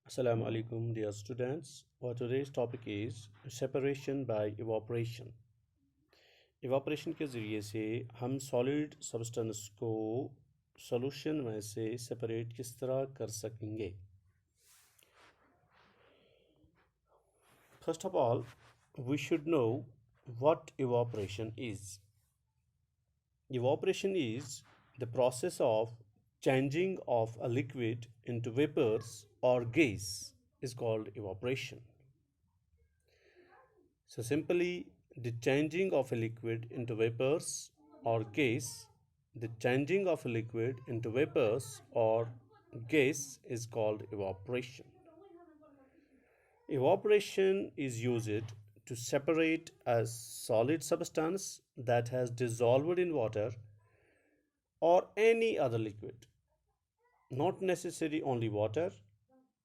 Assalamu alaikum, dear students. For today's topic is separation by evaporation. Evaporation के ज़रिए से हम सॉलिड सब्सटेंस को सॉल्यूशन में से सेपरेट किस तरह कर सकेंगे. First of all, we should know what evaporation is. Evaporation is the process of changing of a liquid into vapors or gas is called evaporation. So simply the changing of a liquid into vapors or gas, the changing of a liquid into vapors or gas is called evaporation. Evaporation is used to separate a solid substance that has dissolved in water or any other liquid. Not necessarily only water,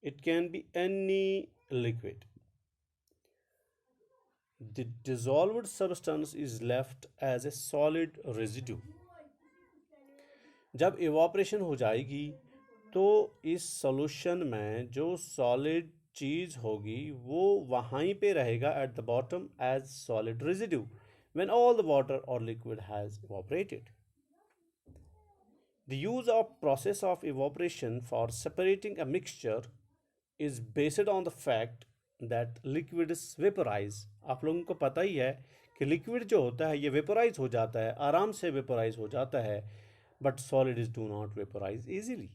it can be any liquid. The dissolved substance is left as a solid residue. जब evaporation हो जाएगी तो इस solution में जो solid चीज़ होगी वो वहीं पे रहेगा at the bottom as solid residue when all the water or liquid has evaporated. The use of process of evaporation for separating a mixture is based on the fact that liquids vaporize. आप लोगों को पता ही है कि liquid जो होता है ये वेपोराइज हो जाता है, आराम से वेपोराइज हो जाता है, but solids do not vaporise easily.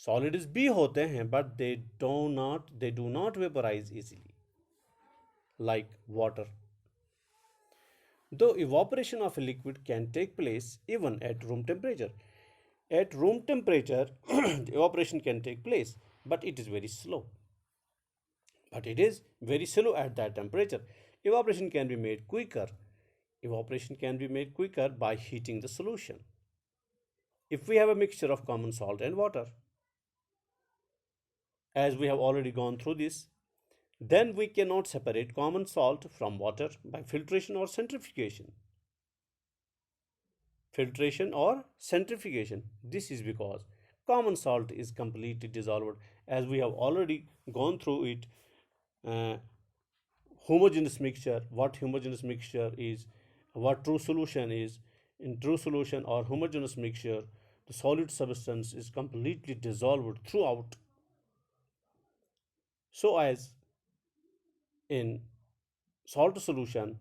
Solids भी होते हैं but they do not vaporise easily like water. Though evaporation of a liquid can take place even at room temperature. At room temperature, the evaporation can take place, but it is very slow. But it is very slow at that temperature. Evaporation can be made quicker. Evaporation can be made quicker by heating the solution. If we have a mixture of common salt and water, as we have already gone through this, then we cannot separate common salt from water by filtration or centrifugation. Filtration or centrifugation. This is because common salt is completely dissolved, as we have already gone through it. Uh, Homogeneous mixture, what homogeneous mixture is, what true solution is. In true solution or homogeneous mixture, the solid substance is completely dissolved throughout, so as in salt solution,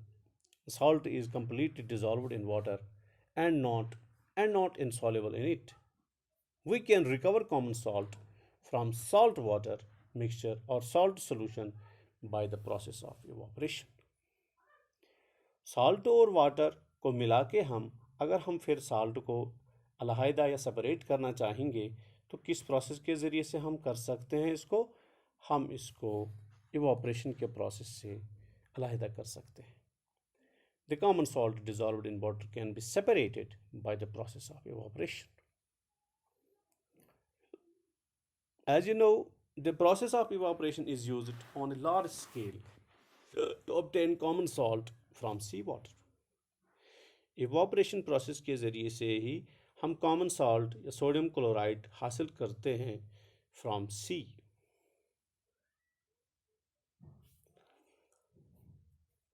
salt is completely dissolved in water and not insoluble in it. We can recover common salt from salt water mixture or salt solution by the process of evaporation. Salt और water को मिला के अगर हम फिर salt को अलहदा या सेपरेट करना चाहेंगे तो किस प्रोसेस के ज़रिए से हम कर सकते हैं इसको? हम इसको इवापरेशन के प्रोसेस से अलहदा कर सकते हैं. The common salt dissolved in water can be separated by the process of evaporation. As you know, the process of evaporation is used on a large scale to obtain common salt from seawater. Evaporation process के ज़रिए से ही हम common salt या sodium chloride हासिल करते हैं from sea.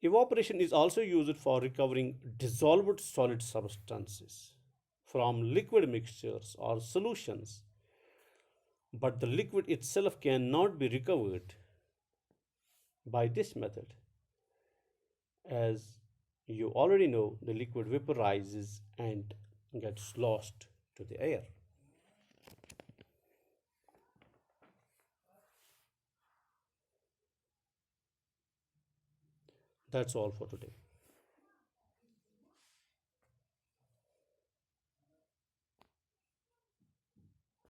Evaporation is also used for recovering dissolved solid substances from liquid mixtures or solutions, but the liquid itself cannot be recovered by this method. As you already know, the liquid vaporizes and gets lost to the air. That's all for today.